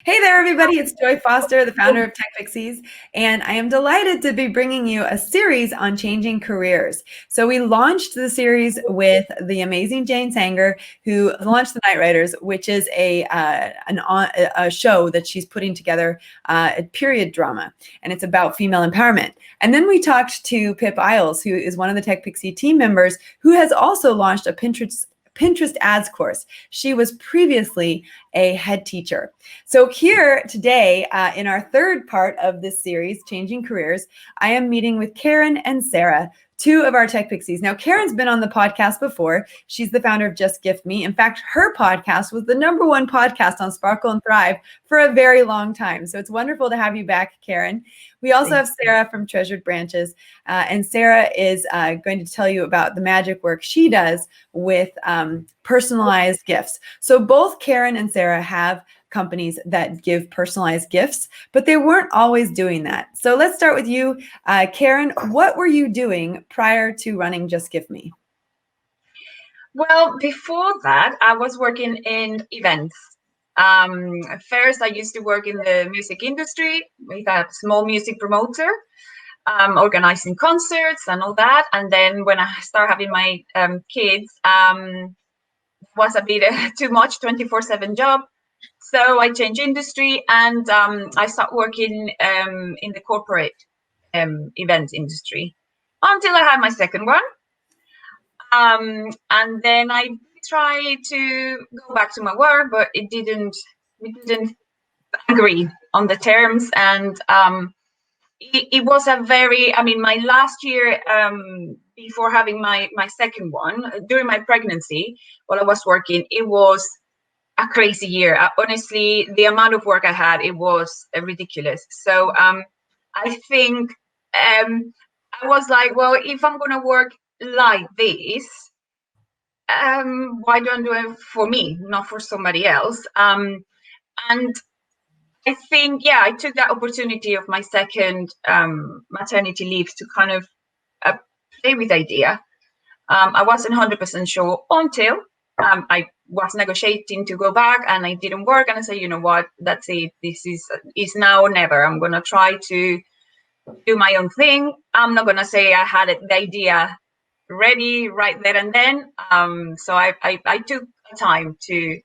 Hey there, everybody. It's Joy Foster, the founder of TechPixies, and I am delighted to be bringing you a series on changing careers. So we launched the series with the amazing Jane Sanger, who launched The Night Riders, which is a show that she's putting together, a period drama, and it's about female empowerment. And then we talked to Pip Isles, who is one of the TechPixie team members, who has also launched a Pinterest ads course. She was previously a head teacher. So here today, in our third part of this series, Changing Careers, I am meeting with Karin and Sarah, two of our Tech Pixies. Now, Karin's been on the podcast before. She's the founder of JustGiftMe. In fact, her podcast was the #1 podcast on Sparkle and Thrive for a very long time. So it's wonderful to have you back, Karin. We also have Sarah from Treasured Branches, and Sarah is going to tell you about the magic work she does with personalized gifts. So both Karin and Sarah have companies that give personalized gifts, but they weren't always doing that. So let's start with you, Karin. What were you doing prior to running JustGiftMe? Well, before that, I was working in events. First, I used to work in the music industry with a small music promoter, organizing concerts and all that. And then when I started having my kids, was a bit too much 24/7 job. So I changed industry and I started working in the corporate event industry until I had my second one. And then I tried to go back to my work, but we didn't agree on the terms. And it was a very, my last year before having my second one, during my pregnancy, while I was working, it was a crazy year. Honestly, the amount of work I had, it was ridiculous. So I think I was like, well, if I'm going to work like this, why don't I do it for me, not for somebody else? And I think, I took that opportunity of my second maternity leave to kind of play with the idea. I wasn't 100% sure until I was negotiating to go back and it didn't work. And I said, you know what, that's it. This is now or never. I'm going to try to do my own thing. I'm not going to say I had the idea ready right there and then. So I took time to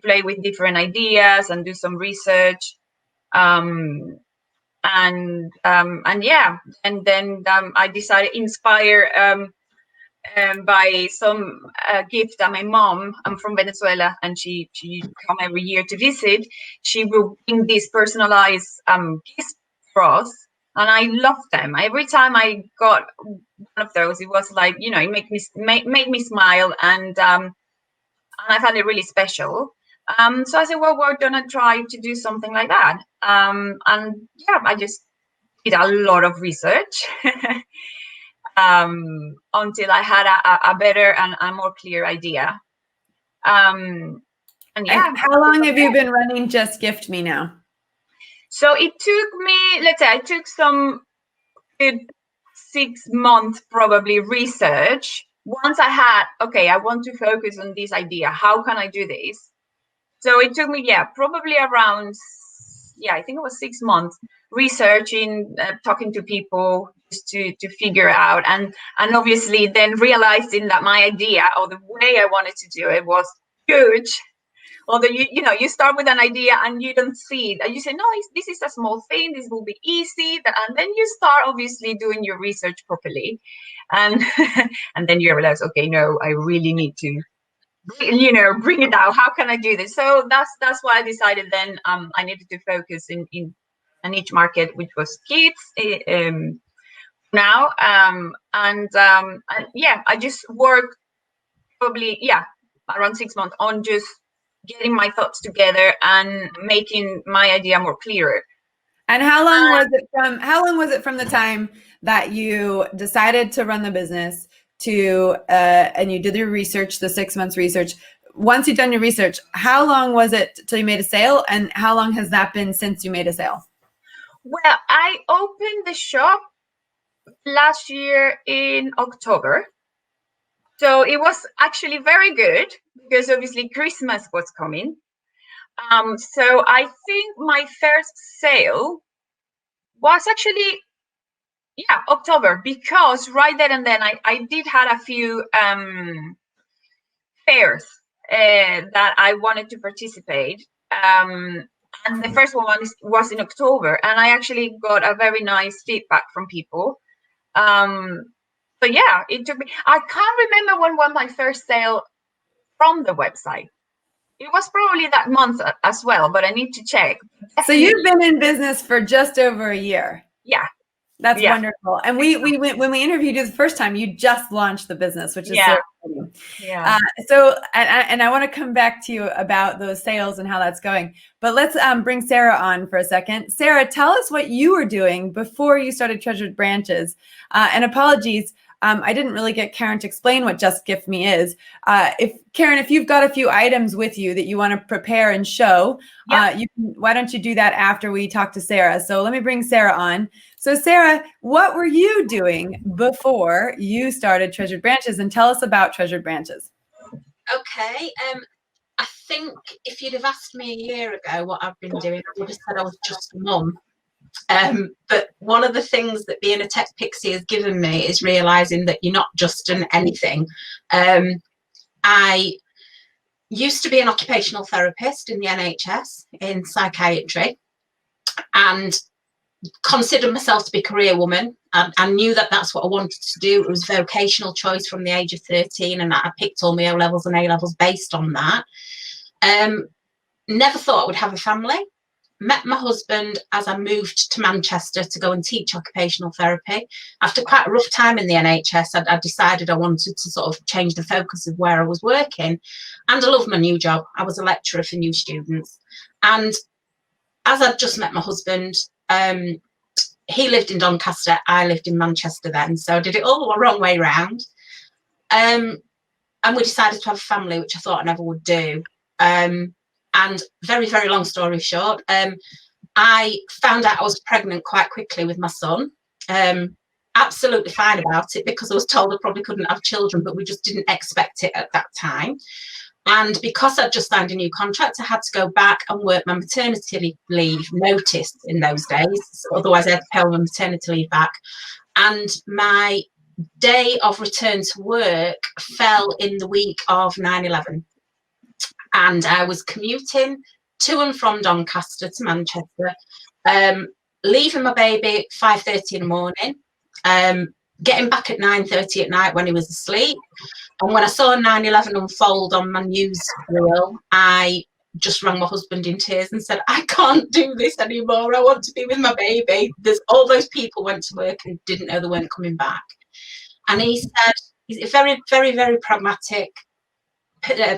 play with different ideas and do some research. And then I decided, inspired by some gift that my mom, I'm from Venezuela, and she come every year to visit. She will bring these personalized gifts for us, and I love them. Every time I got one of those, it was like, it make me smile, and I found it really special. So I said, well, why don't I try to do something like that? I just did a lot of research until I had a better and a more clear idea. And how long have you been running JustGiftMe now? So it took me, let's say, I took some good 6 months probably research. Once I had, okay, I want to focus on this idea. How can I do this? So it took me, probably around, I think it was 6 months researching, talking to people just to figure out, and obviously then realizing that my idea or the way I wanted to do it was good. Although you start with an idea and you don't see it, and you say, no, this is a small thing, this will be easy, and then you start obviously doing your research properly, and and then you realize, okay, no, I really need to bring it out. How can I do this? So that's why I decided then I needed to focus in a niche market, which was kids now. I just worked probably around 6 months on just getting my thoughts together and making my idea more clearer. And how long was it from the time that you decided to run the business to and you did your research, the 6 months research? Once you've done your research, how long was it till you made a sale, and how long has that been since you made a sale? Well, I opened the shop last year in October. So it was actually very good because obviously Christmas was coming. So I think my first sale was actually, yeah, October, because right there and then I did had a few fairs that I wanted to participate. And the first one was in October, and I actually got a very nice feedback from people. But yeah, it took me. I can't remember when was my first sale from the website. It was probably that month as well, but I need to check. So you've been in business for just over a year. Yeah. That's Yeah. wonderful. And we went, when we interviewed you the first time, you just launched the business, which is so exciting. Yeah. So, and I want to come back to you about those sales and how that's going. But let's bring Sarah on for a second. Sarah, tell us what you were doing before you started Treasured Branches. And apologies, I didn't really get Karin to explain what JustGiftMe is. Karin, if you've got a few items with you that you want to prepare and show, why don't you do that after we talk to Sarah? So let me bring Sarah on. So Sarah, what were you doing before you started Treasured Branches? And tell us about Treasured Branches. Okay. I think if you'd have asked me a year ago what I've been doing, I would have said I was just a mum. But one of the things that being a tech pixie has given me is realising that you're not just an anything. I used to be an occupational therapist in the NHS in psychiatry, and considered myself to be a career woman. I knew that that's what I wanted to do. It was vocational choice from the age of 13, and I picked all my O levels and A levels based on that. Never thought I would have a family. Met my husband as I moved to Manchester to go and teach occupational therapy. After quite a rough time in the NHS, I decided I wanted to sort of change the focus of where I was working. And I loved my new job. I was a lecturer for new students. And as I'd just met my husband, he lived in Doncaster, I lived in Manchester then. So I did it all the wrong way round. And we decided to have a family, which I thought I never would do. And very, very long story short, I found out I was pregnant quite quickly with my son. Absolutely fine about it because I was told I probably couldn't have children, but we just didn't expect it at that time. And because I'd just signed a new contract, I had to go back and work my maternity leave notice in those days. So otherwise, I had to pay my maternity leave back. And my day of return to work fell in the week of 9/11. And I was commuting to and from Doncaster to Manchester, leaving my baby at 5:30 in the morning, getting back at 9:30 at night when he was asleep. And when I saw 9/11 unfold on my news reel, I just rang my husband in tears and said, I can't do this anymore. I want to be with my baby. There's all those people went to work and didn't know they weren't coming back. And he said, he's a very, very, very pragmatic,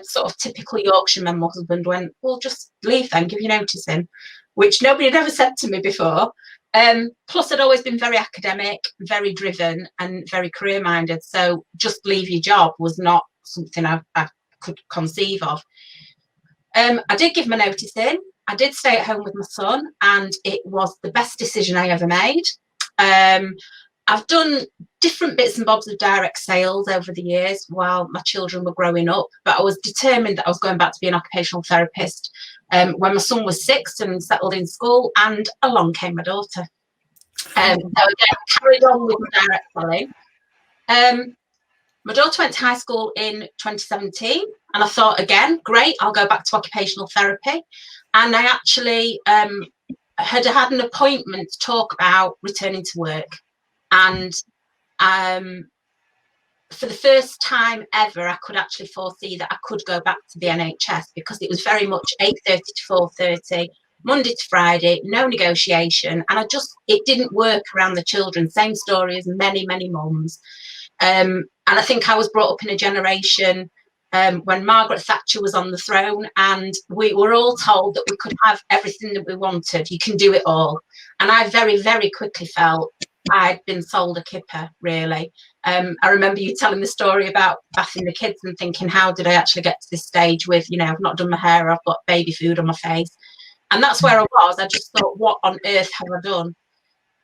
sort of typical Yorkshireman. My husband went, well, just leave then, give your notice in, which nobody had ever said to me before. Plus, I'd always been very academic, very driven, and very career-minded. So just leave your job was not something I could conceive of. I did give my notice in. I did stay at home with my son, and it was the best decision I ever made. I've done different bits and bobs of direct sales over the years while my children were growing up, but I was determined that I was going back to be an occupational therapist when my son was 6 and settled in school, and along came my daughter. So again, carried on with my direct selling. My daughter went to high school in 2017, and I thought, again, great, I'll go back to occupational therapy. And I actually had an appointment to talk about returning to work. And for the first time ever, I could actually foresee that I could go back to the NHS, because it was very much 8:30 to 4:30, Monday to Friday, no negotiation. And it didn't work around the children. Same story as many, many mums. And I think I was brought up in a generation when Margaret Thatcher was on the throne, and we were all told that we could have everything that we wanted. You can do it all. And I very, very quickly felt I'd been sold a kipper, really. I remember you telling the story about bathing the kids and thinking, how did I actually get to this stage with, I've not done my hair, I've got baby food on my face. And that's where I was. I just thought, what on earth have I done?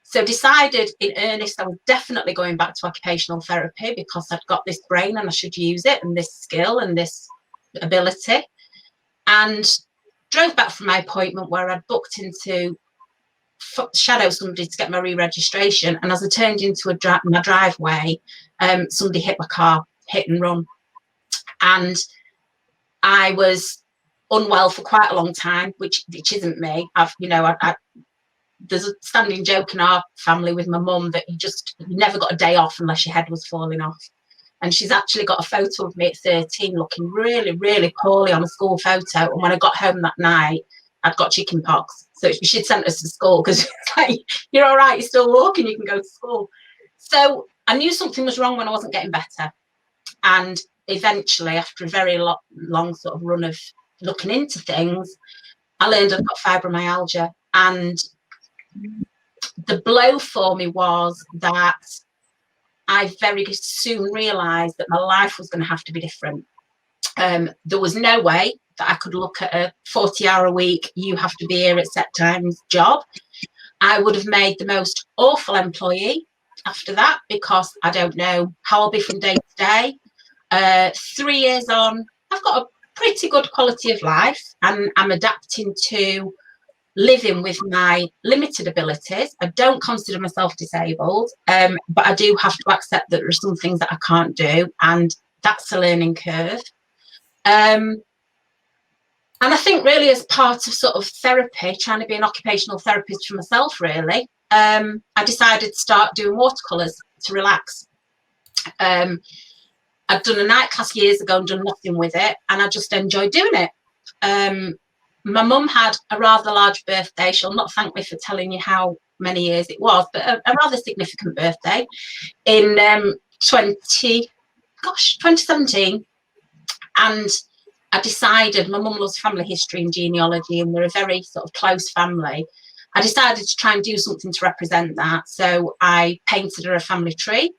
So decided in earnest I was definitely going back to occupational therapy, because I'd got this brain and I should use it, and this skill and this ability. And drove back from my appointment where I'd booked into shadow somebody to get my re-registration, and as I turned into my driveway, somebody hit my car, hit and run, and I was unwell for quite a long time, which isn't me. There's a standing joke in our family with my mum that you never got a day off unless your head was falling off. And she's actually got a photo of me at 13 looking really, really poorly on a school photo. And when I got home that night, I'd got chicken pox. So she'd sent us to school because it's like, you're all right, you're still walking, you can go to school. So I knew something was wrong when I wasn't getting better. And eventually, after a very long sort of run of looking into things, I learned I've got fibromyalgia. And the blow for me was that I very soon realised that my life was going to have to be different. There was no way that I could look at a 40-hour-a-week, you have to be here at set times job. I would have made the most awful employee after that, because I don't know how I'll be from day to day. 3 years on, I've got a pretty good quality of life, and I'm adapting to living with my limited abilities. I don't consider myself disabled, but I do have to accept that there are some things that I can't do, and that's a learning curve. And I think really as part of sort of therapy, trying to be an occupational therapist for myself, really, I decided to start doing watercolours to relax. I'd done a night class years ago and done nothing with it, and I just enjoyed doing it. My mum had a rather large birthday. She'll not thank me for telling you how many years it was, but a rather significant birthday in 2017. And I decided, my mum loves family history and genealogy, and we're a very sort of close family. I decided to try and do something to represent that. So I painted her a family tree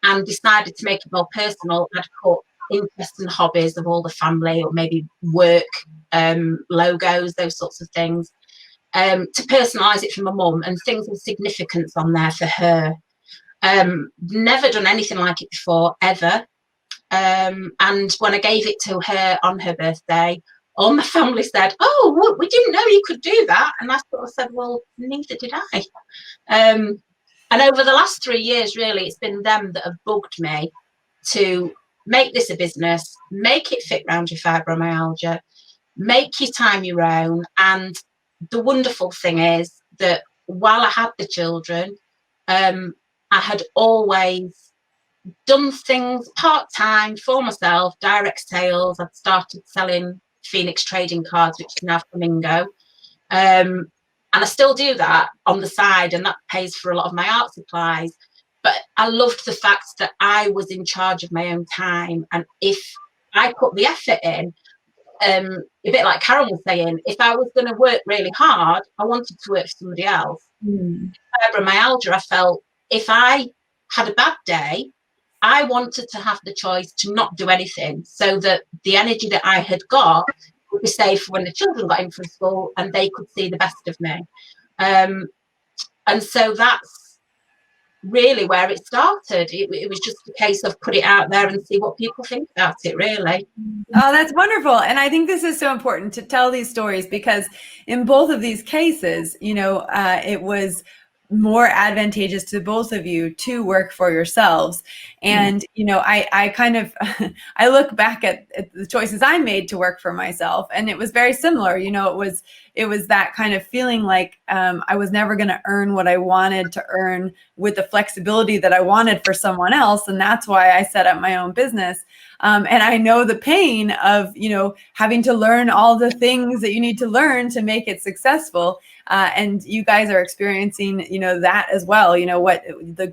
and decided to make it more personal. I'd put interests and hobbies of all the family, or maybe work logos, those sorts of things, to personalise it for my mum, and things of significance on there for her. Never done anything like it before, ever. And when I gave it to her on her birthday, all my family said, "Oh, we didn't know you could do that." And I sort of said, "Well, neither did I." And over the last 3 years, really, it's been them that have bugged me to make this a business, make it fit around your fibromyalgia, make your time your own. And the wonderful thing is that while I had the children, I had always done things part-time for myself, direct sales. I'd started selling Phoenix trading cards, which is now Flamingo. And I still do that on the side, and that pays for a lot of my art supplies. But I loved the fact that I was in charge of my own time. And if I put the effort in, a bit like Karin was saying, if I was going to work really hard, I wanted to work for somebody else. Fibromyalgia, I felt if I had a bad day, I wanted to have the choice to not do anything, so that the energy that I had got would be safe for when the children got in from school and they could see the best of me. And so that's really where it started. It was just a case of put it out there and see what people think about it, really. Oh, that's wonderful. And I think this is so important to tell these stories, because in both of these cases, it was more advantageous to both of you to work for yourselves. And, I kind of, I look back at the choices I made to work for myself, and it was very similar. It was that kind of feeling like I was never going to earn what I wanted to earn with the flexibility that I wanted for someone else. And that's why I set up my own business. And I know the pain of, having to learn all the things that you need to learn to make it successful. And you guys are experiencing, that as well,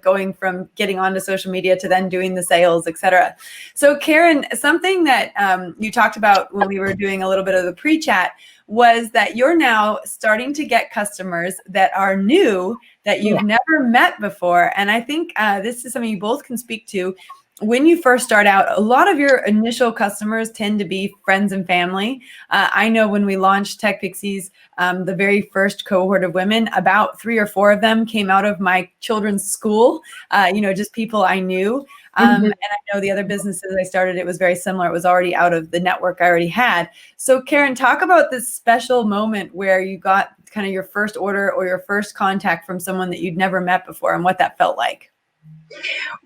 going from getting onto social media to then doing the sales, et cetera. So Karin, something that you talked about when we were doing a little bit of the pre-chat was that you're now starting to get customers that are new, that you've never met before. And I think this is something you both can speak to. when you first start out, a lot of your initial customers tend to be friends and family. I know when we launched TechPixies, the very first cohort of women, about 3 or 4 of them came out of my children's school, just people I knew. And I know the other businesses I started, it was very similar. It was already out of the network I already had. So Karin, talk about this special moment where you got kind of your first order or your first contact from someone that you'd never met before and what that felt like.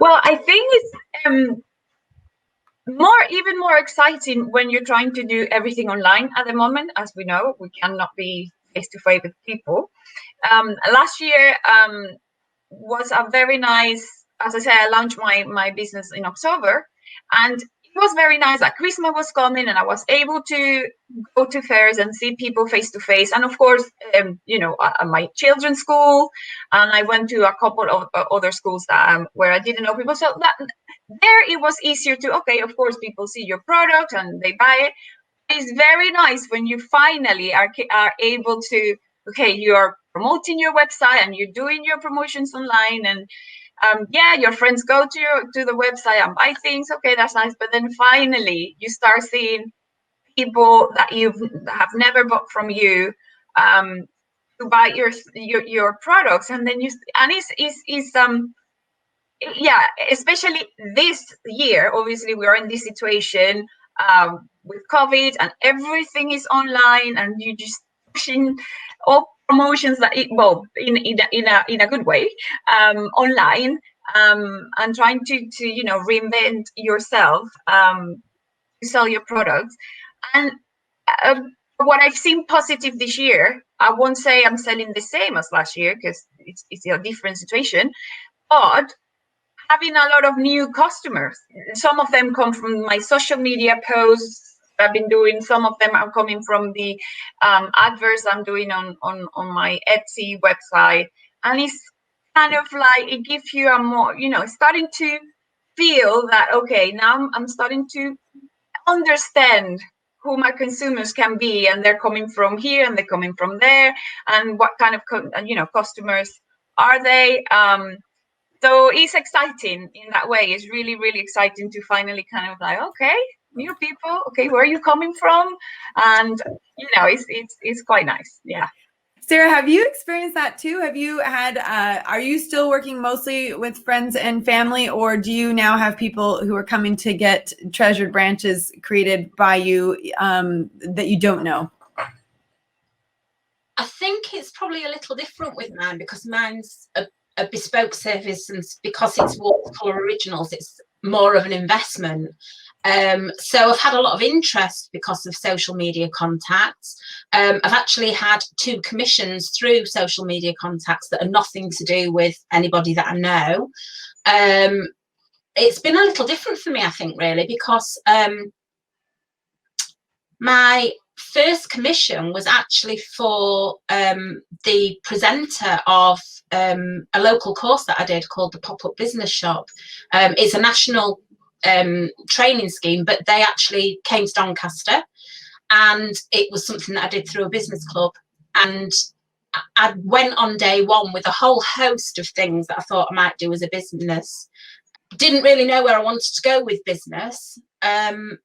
Well, I think it's even more exciting when you're trying to do everything online at the moment. As we know, we cannot be face to face with people. Last year was a very nice, as I said, I launched my business in October, and it was very nice that Christmas was coming and I was able to go to fairs and see people face to face. And of course, at my children's school, and I went to a couple of other schools that, where I didn't know people. So that there it was easier to, okay, of course, people see your product and they buy it. It's very nice when you finally are able to, okay, you're promoting your website and you're doing your promotions online, and your friends go to the website and buy things. Okay, that's nice. But then finally you start seeing people that have never bought from you to buy your products, and then especially this year. Obviously, we are in this situation with COVID, and everything is online, and you just pushing all promotions that in a good way online, and trying to reinvent yourself to sell your products. And what I've seen positive this year, I won't say I'm selling the same as last year because it's a different situation, but having a lot of new customers. Some of them come from my social media posts I've been doing. Some of them are coming from the adverts I'm doing on my Etsy website. And it's kind of like, it gives you a more, starting to feel that, okay, now I'm starting to understand who my consumers can be, and they're coming from here and they're coming from there, and what kind of customers are they. So it's exciting in that way. It's really, really exciting to finally kind of like, okay, new people, okay, where are you coming from? And it's quite nice. Yeah. Sarah, have you experienced that too? Have you had, are you still working mostly with friends and family, or do you now have people who are coming to get treasured branches created by you that you don't know? I think it's probably a little different with mine because mine's a bespoke service, and because it's watercolour originals, it's more of an investment. So I've had a lot of interest because of social media contacts. I've actually had 2 commissions through social media contacts that are nothing to do with anybody that I know. It's been a little different for me, I think, really, because my first commission was actually for the presenter of a local course that I did called the Pop-Up Business Shop. It's a national training scheme, but they actually came to Doncaster, and it was something that I did through a business club. And I went on day one with a whole host of things that I thought I might do as a business. Didn't really know where I wanted to go with business, and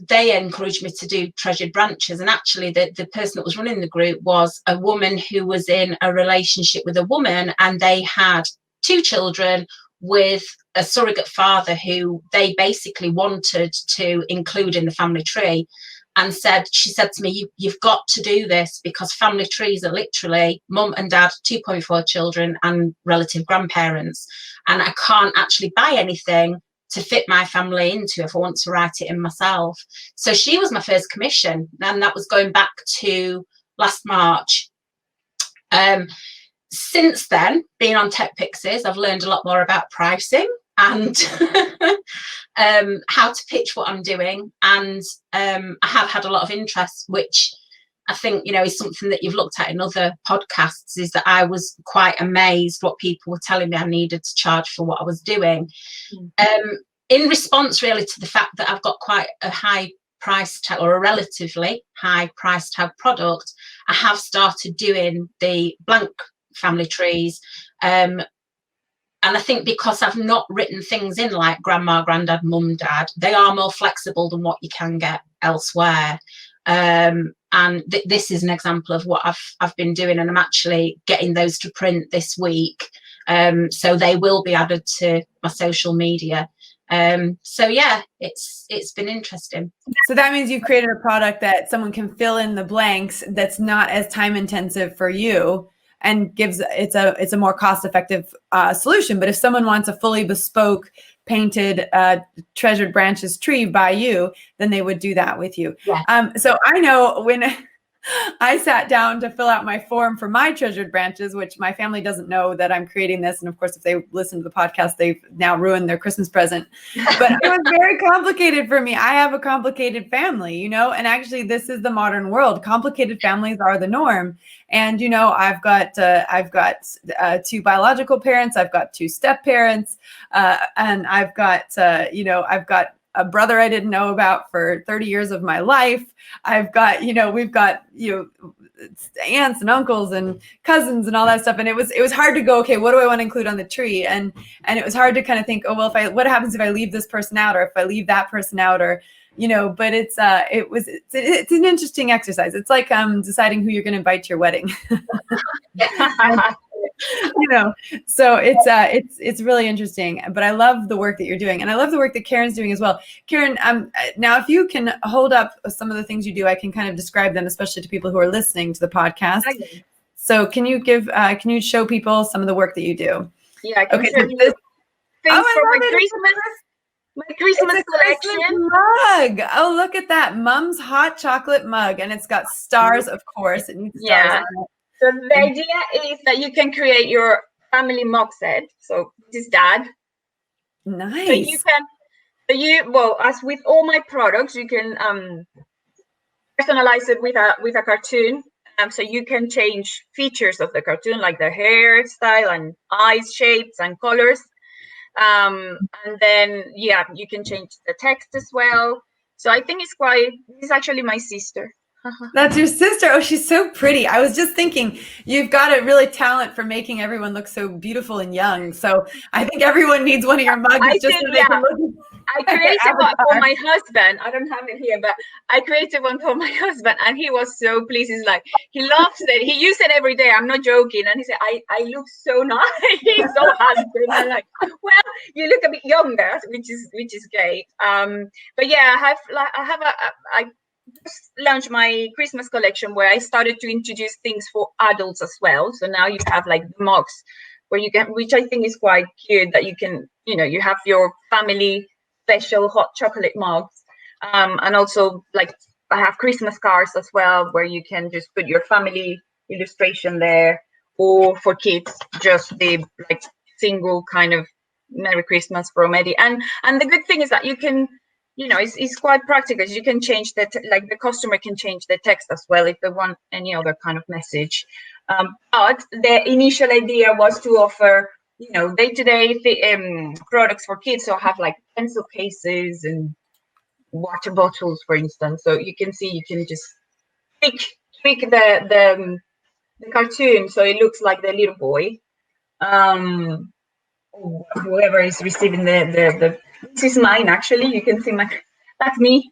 they encouraged me to do treasured branches. And actually the person that was running the group was a woman who was in a relationship with a woman, and they had 2 children with a surrogate father who they basically wanted to include in the family tree, and she said to me, you've got to do this, because family trees are literally mum and dad, 2.4 children and relative grandparents, and I can't actually buy anything to fit my family into if I want to write it in myself. So she was my first commission, and that was going back to last March. Since then, being on TechPixies, I've learned a lot more about pricing and how to pitch what I'm doing. And I have had a lot of interest, which I think, is something that you've looked at in other podcasts, is that I was quite amazed what people were telling me I needed to charge for what I was doing. In response, really, to the fact that I've got quite a high price tag, or a relatively high price tag product, I have started doing the blank family trees. And I think because I've not written things in like grandma, granddad, mum, dad, they are more flexible than what you can get elsewhere. And this is an example of what I've been doing, and I'm actually getting those to print this week. So they will be added to my social media. So yeah, it's been interesting. So that means you've created a product that someone can fill in the blanks that's not as time intensive for you, and it's a more cost effective solution. But if someone wants a fully bespoke painted treasured branches tree by you, then they would do that with you. Yeah. So I know when I sat down to fill out my form for my treasured branches, which my family doesn't know that I'm creating this. And of course, if they listen to the podcast, they've now ruined their Christmas present. But it was very complicated for me. I have a complicated family, you know, and actually this is the modern world. Complicated families are the norm. And, you know, I've got 2 biological parents. I've got 2 step parents. And I've got, I've got a brother I didn't know about for 30 years of my life. I've got, we've got, aunts and uncles and cousins and all that stuff. And it was hard to go, okay, what do I want to include on the tree? And it was hard to kind of think, oh, well, what happens if I leave this person out, or if I leave that person out, or, but it's an interesting exercise. It's like deciding who you're going to invite to your wedding. So it's really interesting. But I love the work that you're doing, and I love the work that Karin's doing as well. Karin, now if you can hold up some of the things you do, I can kind of describe them, especially to people who are listening to the podcast. Okay. So can you show people some of the work that you do? Yeah, I can show you things for my Christmas collection. Mug. Oh, look at that. Mom's hot chocolate mug. And it's got stars, of course. It needs stars on it. So the idea is that you can create your family mug set. So this is Dad. Nice. So you can, as with all my products, you can personalize it with a cartoon. So you can change features of the cartoon, like the hairstyle and eyes shapes and colors. And then, you can change the text as well. So I think this is actually my sister. That's your sister. Oh, she's so pretty. I was just thinking, you've got a really talent for making everyone look so beautiful and young. So I think everyone needs one of your mugs. I created one for my husband. I don't have it here, but I created one for my husband, and he was so pleased. He's like, he loves it. He uses it every day. I'm not joking. And he said, I look so nice. He's so handsome. I'm like, well, you look a bit younger, which is great. But yeah, I just launched my Christmas collection, where I started to introduce things for adults as well. So now you have like the mugs where you can, which I think is quite cute, that you can, you have your family special hot chocolate mugs. And also, like, I have Christmas cards as well, where you can just put your family illustration there, or for kids, just the like single kind of Merry Christmas from Eddie. And the good thing is that you can, it's quite practical. You can change that, like the customer can change the text as well if they want any other kind of message. But the initial idea was to offer, day-to-day products for kids. So I have like pencil cases and water bottles, for instance. So you can see, you can just tweak the cartoon so it looks like the little boy. Whoever is receiving the this is mine, actually. You can see that's me.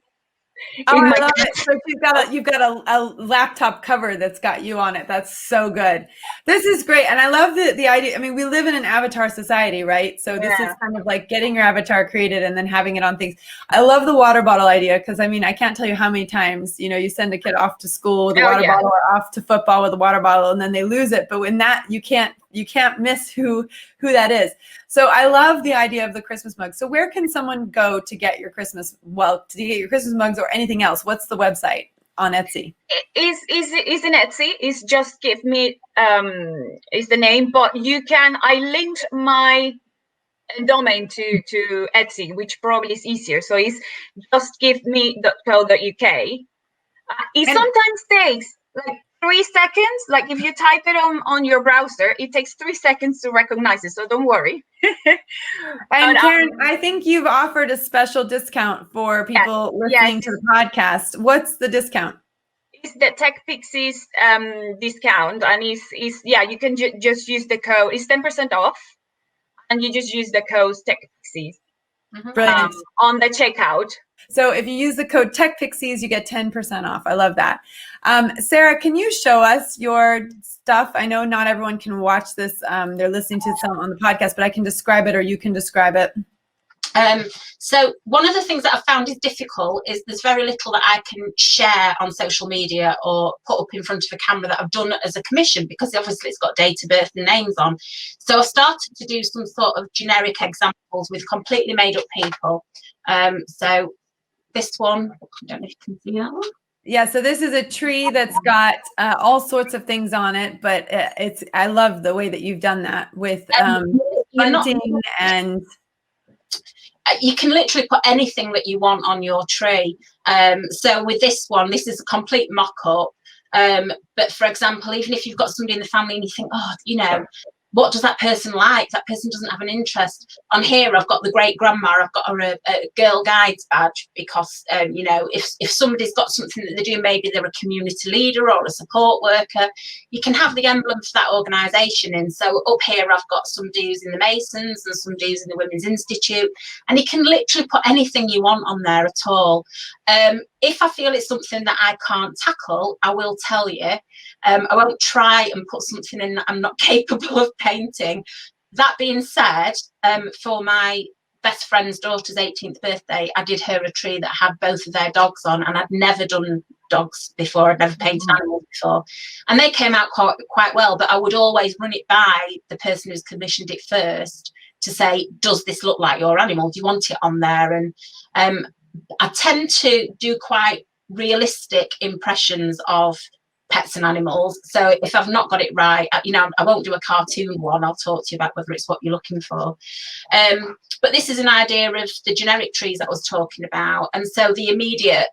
Oh, I love it. So you've got a laptop cover that's got you on it. That's so good. This is great. And I love the idea. I mean, we live in an avatar society, right? So this is kind of like getting your avatar created and then having it on things. I love the water bottle idea, because I mean, I can't tell you how many times, you send a kid off to school with a water bottle, or off to football with a water bottle, and then they lose it. But when that, you can't miss who that is. So I love the idea of the Christmas mug. So where can someone go to get your Christmas mugs or anything else? What's the website on Etsy? Is in Etsy. It's JustGiftMe is the name, but I linked my domain to Etsy, which probably is easier. So it's justgiftme.co.uk. It sometimes takes like 3 seconds. Like if you type it on your browser, it takes 3 seconds to recognize it. So don't worry. And Karin, I think you've offered a special discount for people listening to the podcast. What's the discount? It's the TechPixies discount, and is you can just use the code. It's 10% off. and you just use the code TechPixies Brilliant. on the checkout. So if you use the code TechPixies, you get 10% off. I love that. Sarah, can you show us your stuff? I know not everyone can watch this. They're listening to some on the podcast, but I can describe it, or you can describe it. So one of the things that I found is difficult is there's very little that I can share on social media or put up in front of a camera that I've done as a commission, because obviously it's got date of birth and names on. So I started to do some sort of generic examples with completely made up people. So this one, I don't know if you can see that one. Yeah, so this is a tree that's got all sorts of things on it, but I love the way that you've done that with bunting and... You can literally put anything that you want on your tree. So with this one, this is a complete mock-up. But for example, even if you've got somebody in the family and you think, oh, you know, what does that person like? That person doesn't have an interest. On here, I've got the great grandma. I've got a Girl Guides badge because, you know, if somebody's got something that they're doing, maybe they're a community leader or a support worker, you can have the emblem for that organisation in. So up here, I've got some dues in the Masons and some dues in the Women's Institute, and you can literally put anything you want on there at all. If I feel it's something that I can't tackle, I will tell you. I won't try and put something in that I'm not capable of painting. That being said, for my best friend's daughter's 18th birthday, I did her a tree that had both of their dogs on, and I'd never done dogs before. I'd never painted animals before, and they came out quite well. But I would always run it by the person who's commissioned it first to say, does this look like your animal? Do you want it on there? And I tend to do quite realistic impressions of pets and animals. So if I've not got it right, you know, I won't do a cartoon one. I'll talk to you about whether it's what you're looking for. But this is an idea of the generic trees I was talking about. And so the immediate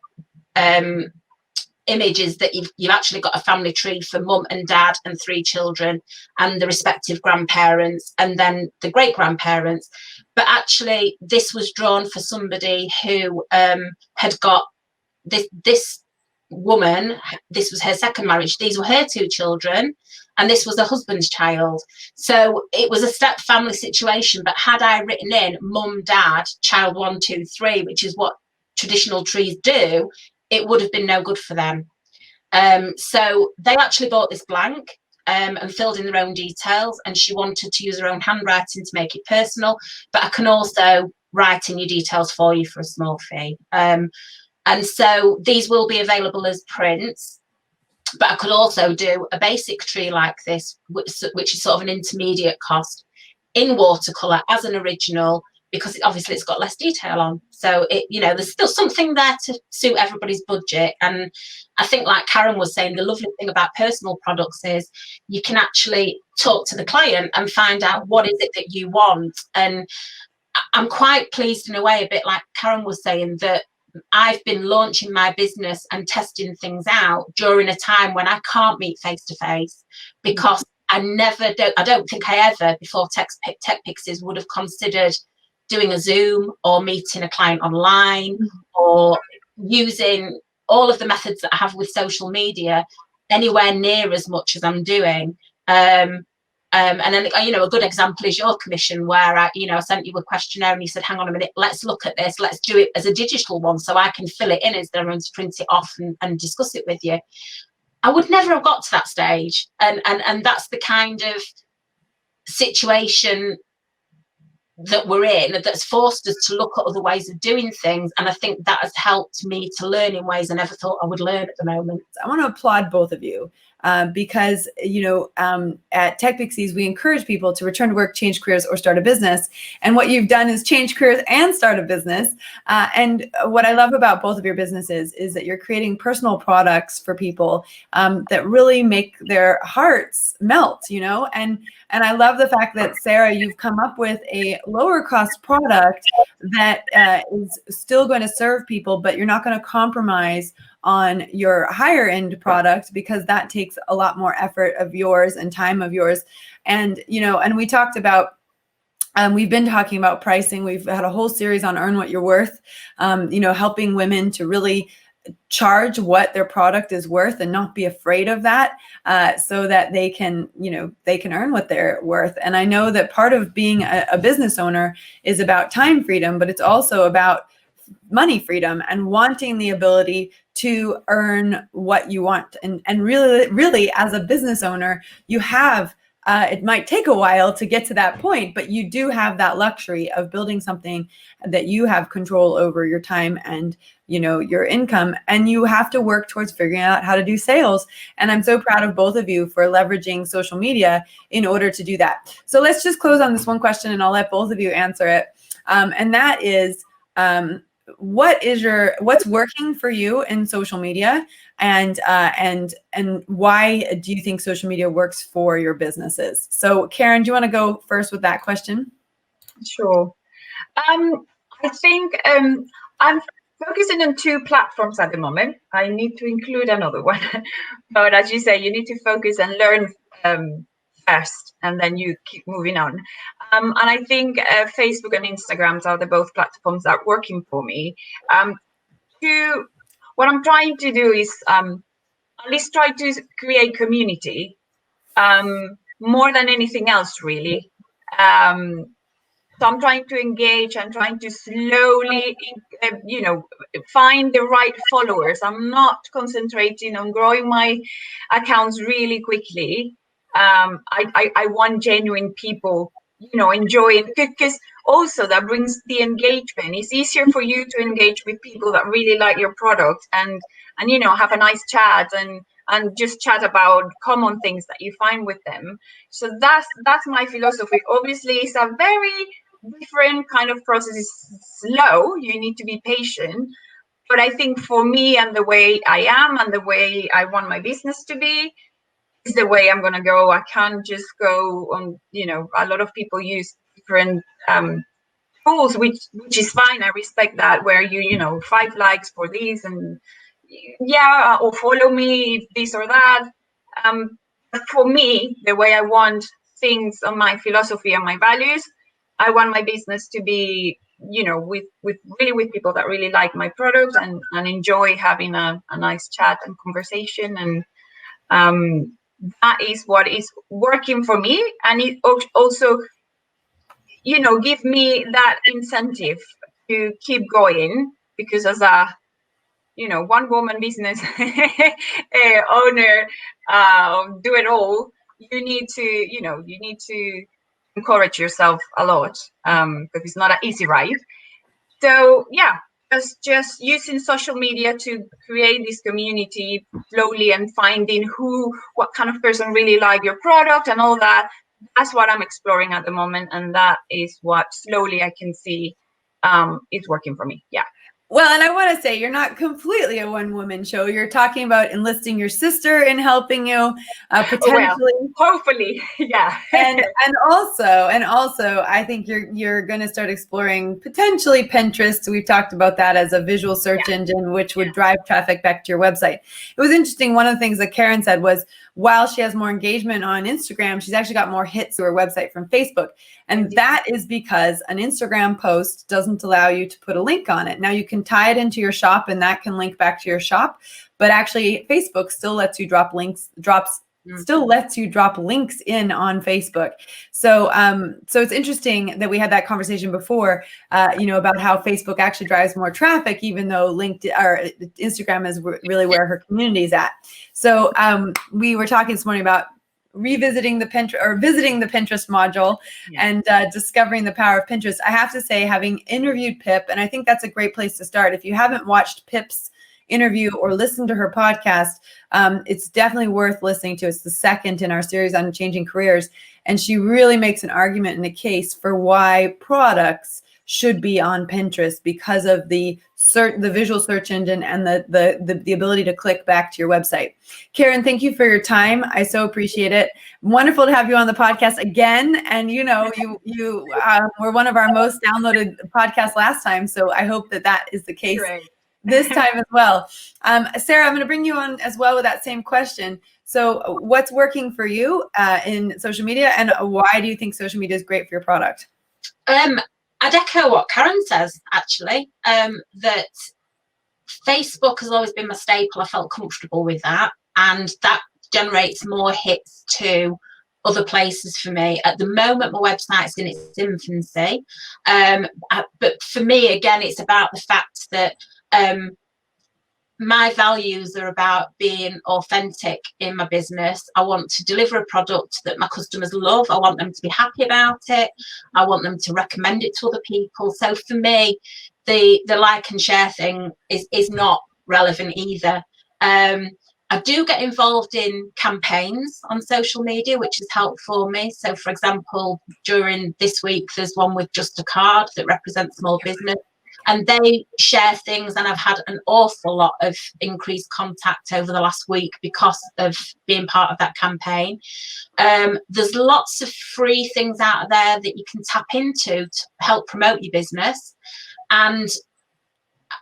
image is that you've actually got a family tree for mum and dad and 3 children and the respective grandparents and then the great grandparents. But actually this was drawn for somebody who had got this woman, this was her second marriage, these were her 2 children, and this was her husband's child. So it was a step family situation, but had I written in mum, dad, child 1, 2, 3, which is what traditional trees do, it would have been no good for them. So they actually bought this blank and filled in their own details, and she wanted to use her own handwriting to make it personal, but I can also write in your details for you for a small fee. And so these will be available as prints, but I could also do a basic tree like this, which is sort of an intermediate cost in watercolour as an original, because obviously it's got less detail on. So it, you know, there's still something there to suit everybody's budget. And I think, like Karin was saying, the lovely thing about personal products is you can actually talk to the client and find out what is it that you want. And I'm quite pleased in a way, a bit like Karin was saying, that I've been launching my business and testing things out during a time when I can't meet face to face, because I don't think I ever before TechPixies would have considered doing a Zoom or meeting a client online or using all of the methods that I have with social media anywhere near as much as I'm doing. And then, you know, a good example is your commission, where I sent you a questionnaire and you said, hang on a minute, let's look at this. Let's do it as a digital one so I can fill it in instead of having to print it off and discuss it with you. I would never have got to that stage. And that's the kind of situation that we're in that's forced us to look at other ways of doing things. And I think that has helped me to learn in ways I never thought I would learn at the moment. I want to applaud both of you. Because, you know, at TechPixies, we encourage people to return to work, change careers, or start a business. And what you've done is change careers and start a business. And what I love about both of your businesses is that you're creating personal products for people that really make their hearts melt, you know. And I love the fact that, Sarah, you've come up with a lower cost product that is still going to serve people, but you're not going to compromise on your higher end product, because that takes a lot more effort of yours and time of yours. And, you know, and we talked about, we've been talking about pricing. We've had a whole series on Earn What You're Worth, you know, helping women to really charge what their product is worth and not be afraid of that, so that they can, they can earn what they're worth. And I know that part of being a business owner is about time freedom, but it's also about money freedom and wanting the ability to earn what you want. And really, as a business owner, you have, it might take a while to get to that point, but you do have that luxury of building something that you have control over your time and, your income, and you have to work towards figuring out how to do sales. And I'm so proud of both of you for leveraging social media in order to do that. So let's just close on this one question, and I'll let both of you answer it. And that is, what's working for you in social media, and why do you think social media works for your businesses? So Karin, do you want to go first with that question? Sure. I think I'm focusing on 2 platforms at the moment. I need to include another one, but as you say, you need to focus and learn first, and then you keep moving on. And I think Facebook and Instagram are the both platforms that are working for me. What I'm trying to do is at least try to create community more than anything else, really. So I'm trying to engage and trying to slowly, find the right followers. I'm not concentrating on growing my accounts really quickly. I want genuine people, enjoying, because also that brings the engagement. It's easier for you to engage with people that really like your product and have a nice chat and just chat about common things that you find with them. So that's my philosophy. Obviously, it's a very different kind of process. It's slow. You need to be patient. But I think for me and the way I am and the way I want my business to be is the way I'm going to go. I can't just go on, a lot of people use different tools, which is fine. I respect that, where you 5 likes for this and or follow me, this or that. But for me, the way I want things on my philosophy and my values, I want my business to be, with people that really like my products and enjoy having a nice chat and conversation. And that is what is working for me. And it also, give me that incentive to keep going, because as a, one woman business owner, do it all, you need to encourage yourself a lot, because it's not an easy ride. So yeah, just using social media to create this community slowly and finding what kind of person really like your product and all that. That's what I'm exploring at the moment, and that is what slowly I can see is working for me. Yeah. Well, and I want to say, you're not completely a one-woman show. You're talking about enlisting your sister in helping you, potentially. Well, hopefully, yeah. and also, I think you're going to start exploring potentially Pinterest. We've talked about that as a visual search engine, which would drive traffic back to your website. It was interesting. One of the things that Karin said was, while she has more engagement on Instagram, she's actually got more hits to her website from Facebook. And that is because an Instagram post doesn't allow you to put a link on it. Now you can tie it into your shop, and that can link back to your shop. But actually, Facebook still lets you drop links in on Facebook. So it's interesting that we had that conversation before, about how Facebook actually drives more traffic, even though LinkedIn or Instagram is really where her community is at. So we were talking this morning about visiting the Pinterest module and discovering the power of Pinterest. I have to say, having interviewed Pip, and I think that's a great place to start. If you haven't watched Pip's interview or listened to her podcast, it's definitely worth listening to. It's the second in our series on changing careers. And she really makes an argument and a case for why products should be on Pinterest, because of the visual search engine and the ability to click back to your website. Karin, thank you for your time. I so appreciate it. Wonderful to have you on the podcast again. And you were one of our most downloaded podcasts last time, so I hope that is the case this time as well. Sarah, I'm going to bring you on as well with that same question. So what's working for you in social media, and why do you think social media is great for your product? I'd echo what Karin says, actually, that Facebook has always been my staple. I felt comfortable with that, and that generates more hits to other places for me. At the moment, my website's in its infancy, but for me, again, it's about the fact that my values are about being authentic in my business. I want to deliver a product that my customers love. I want them to be happy about it. I want them to recommend it to other people. So for me, the like and share thing is not relevant either. I do get involved in campaigns on social media, which has helped for me. So, for example, during this week, there's one with Just a Card that represents small business, and they share things, and I've had an awful lot of increased contact over the last week because of being part of that campaign. There's lots of free things out there that you can tap into to help promote your business. And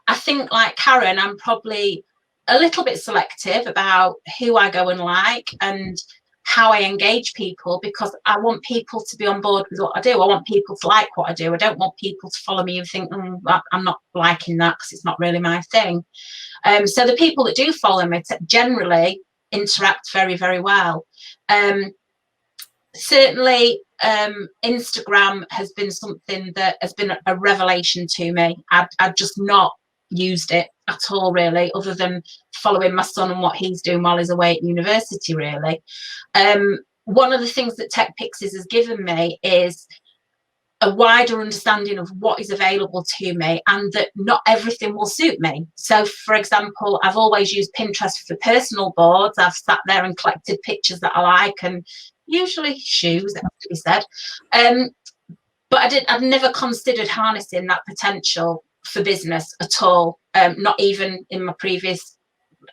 I think, like Karin, I'm probably a little bit selective about who I go and like and how I engage people, because I want people to be on board with what I do. I want people to like what I do. I don't want people to follow me and think, I'm not liking that because it's not really my thing. So the people that do follow me generally interact very, very well. Certainly, Instagram has been something that has been a revelation to me. I've just not used it at all, really, other than following my son and what he's doing while he's away at university, really. One of the things that TechPixies has given me is a wider understanding of what is available to me, and that not everything will suit me. So, for example, I've always used Pinterest for personal boards. I've sat there and collected pictures that I like, and usually shoes, it has to be said. But I've never considered harnessing that potential for business at all, not even in my previous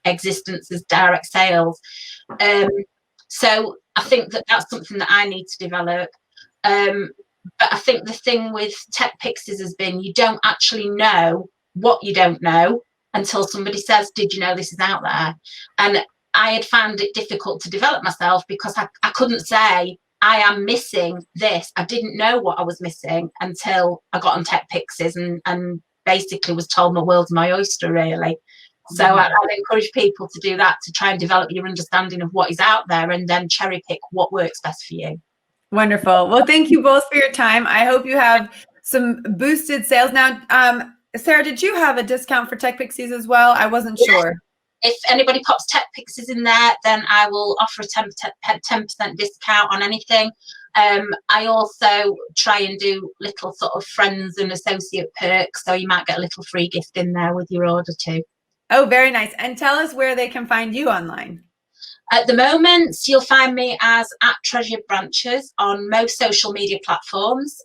existence as direct sales. So I think that that's something that I need to develop. But I think the thing with TechPixies has been, you don't actually know what you don't know until somebody says, did you know this is out there? And I had found it difficult to develop myself because I couldn't say, I am missing this. I didn't know what I was missing until I got on TechPixies and basically was told my world's my oyster, really. So I'd encourage people to do that, to try and develop your understanding of what is out there and then cherry pick what works best for you. Wonderful. Well, thank you both for your time. I hope you have some boosted sales. Now, Sarah, did you have a discount for TechPixies as well? I wasn't sure. If anybody pops TechPixies in there, then I will offer a 10% discount on anything. I also try and do little sort of friends and associate perks, so you might get a little free gift in there with your order too. Oh, very nice. And tell us where they can find you online. At the moment, you'll find me as @TreasuredBranches on most social media platforms.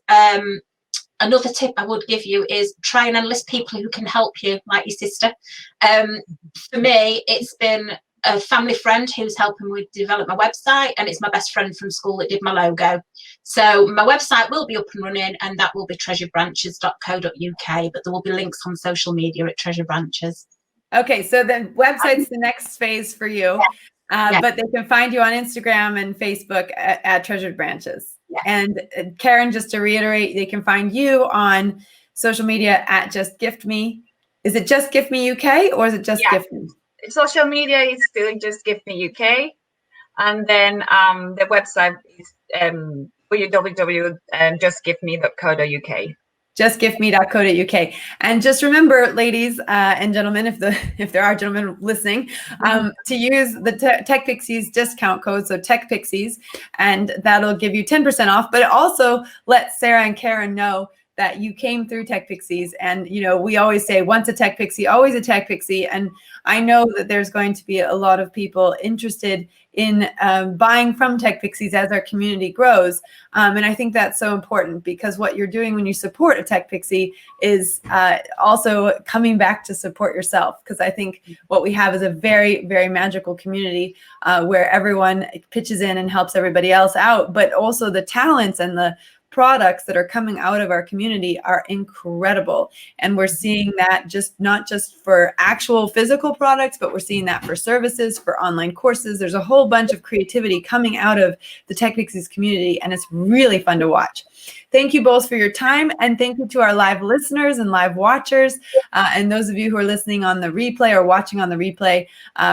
Another tip I would give you is try and enlist people who can help you, like your sister. For me, it's been a family friend who's helping me develop my website, and it's my best friend from school that did my logo. So my website will be up and running, and that will be treasuredbranches.co.uk, but there will be links on social media at Treasured Branches. Okay, so the website's the next phase for you, but they can find you on Instagram and Facebook at Treasured Branches. Yeah. And Karin, just to reiterate, they can find you on social media at JustGiftMe. Is it JustGiftMe UK or is it JustGiftMe? Social media is still JustGiftMe UK, and then the website is www.justgiftme.co.uk. JustGiftMe.co.uk. And just remember, ladies and gentlemen, if there are gentlemen listening, to use the TechPixies discount code, so TechPixies, and that'll give you 10% off. But it also lets Sarah and Karin know that you came through TechPixies. And, you know, we always say once a TechPixie, always a TechPixie. And I know that there's going to be a lot of people interested in buying from TechPixies as our community grows. And I think that's so important, because what you're doing when you support a TechPixie is also coming back to support yourself. Because I think what we have is a very, very magical community where everyone pitches in and helps everybody else out, but also the talents and the products that are coming out of our community are incredible. And we're seeing that not just for actual physical products, but we're seeing that for services, for online courses. There's a whole bunch of creativity coming out of the TechPixies community, and it's really fun to watch. thank you both for your time, and thank you to our live listeners and live watchers, and those of you who are listening on the replay or watching on the replay.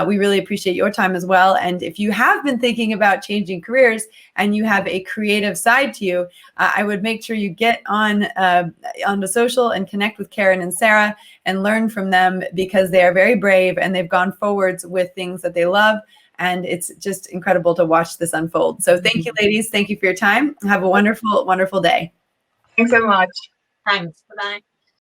We really appreciate your time as well. And if you have been thinking about changing careers and you have a creative side to you, I would make sure you get on the social and connect with Karin and Sarah and learn from them, because they are very brave and they've gone forwards with things that they love. And it's just incredible to watch this unfold. So thank you, ladies. Thank you for your time. Have a wonderful, wonderful day. Thanks so much. Thanks. Bye-bye.